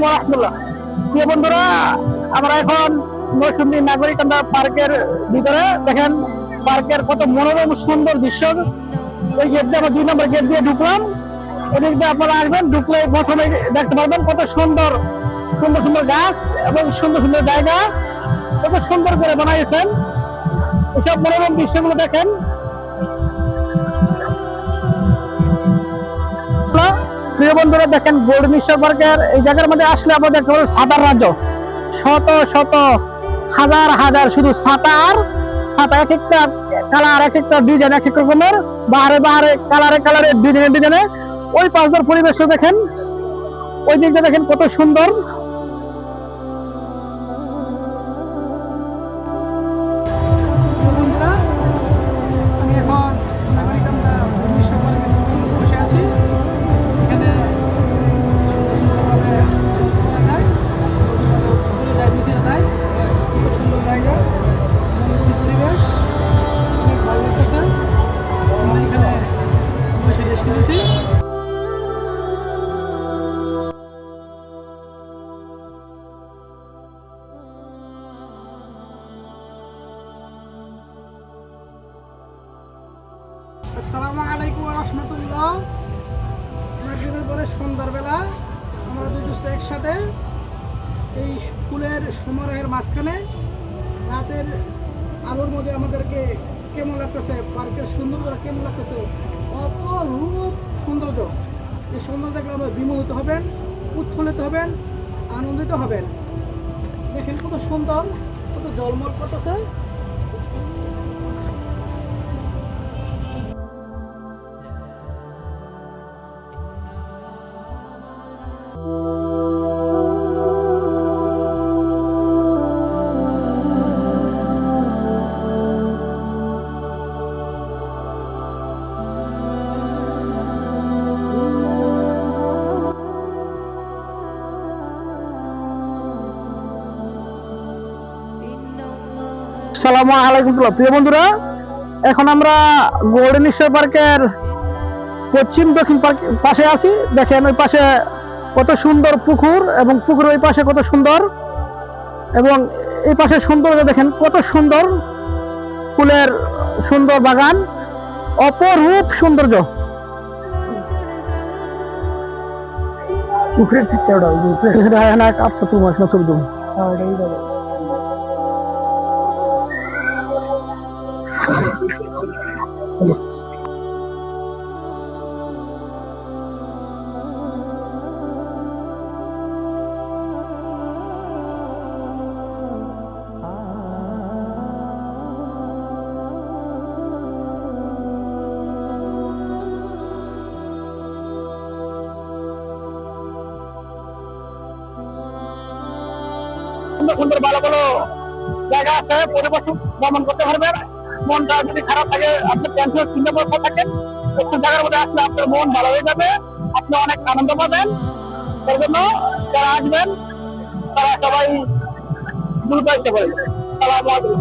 ওয়া রাহমাতুল্লাহ। প্রিয় বন্ধুরা, আমরা এখন মৌসুমী নাগরিকান্দা পার্কের ভিতরে দেখেন পার্কের কত মনোরম সুন্দর দৃশ্য। ওই গেট দিয়ে আমরা 2 নম্বর গেট দিয়ে ঢুকলাম। এদিক দিয়ে আপনারা আসবেন, ঢুকলে প্রথমে দেখতে পারবেন কত সুন্দর সুন্দর সুন্দর গাছ এবং সুন্দর সুন্দর জায়গা কত সুন্দর করে বানাইছেন। এসব মনোরম দৃশ্যগুলো দেখেন। প্রিয় বন্ধুরা, দেখেন গোল্ডেন নেশর পার্কের এই জায়গার মধ্যে আসলে আমরা দেখতে পাবো ছাতার রাজ্য। শত শত হাজার হাজার শুধু ছাতা আর ছাতা, এক একটা কালার, এক একটা ডিজাইন, এক এক রকমের, বাহারে বাহারে কালারে কালারে ডিজাইনে ডিজাইনে। ওই পাঁচদার পরিবেশটা দেখেন, ওই দিকটা দেখেন কত সুন্দর। আমি এখন নাগরিকান্দা নেশর পার্কের বসে আছি। এখানে সুন্দর জায়গা, পরিবেশ অনেক ভালো লাগতেছে। আমরা এখানে বসে রেস্ট নিয়েছি। আসসালামু আলাইকুম ওয়া রাহমাতুল্লাহ। মাগরিবের পরে সন্ধ্যার বেলা আমরা দুই দোস্ত একসাথে এই ফুলের সমারোহের মাঝখানে রাতের আলোর মধ্যে আমাদেরকে কেমন লাগতেছে, পার্কের সৌন্দর্য কেমন লাগতেছে, অপরূপ সৌন্দর্য। এই সৌন্দর্য দেখলে আমরা বিমোহিত হবেন, উৎফুল্লিত হবেন, আনন্দিত হবেন। দেখেন কত সুন্দর, কত জলমল করতেছে। আসসালামু আলাইকুম প্রিয় বন্ধুরা, এখন আমরা গোল্ডেন নেশর পার্কের পশ্চিম দক্ষিণ পাশে আছি। দেখেন ওই পাশে কত সুন্দর পুকুর এবং পুকুর ওই পাশে কত সুন্দর, এবং এই পাশে সৌন্দর্য দেখেন কত সুন্দর, ফুলের সুন্দর বাগান, অপরূপ সৌন্দর্য। পুকুরের চলো। সুন্দর সুন্দর ভালো ভালো জায়গা আছে, পরিবেশ ভ্রমণ করতে পারবেন। মনটা যদি খারাপ থাকে, আপনি টেনশন চিন্তা করতে থাকেন, এইসব জায়গার মধ্যে আসলে আপনার মন ভালো হয়ে যাবে, আপনি অনেক আনন্দ পাবেন। এর জন্য যারা আসবেন তারা সবাই দ্রুত এসে পড়বেন। সালাম আলাইকুম।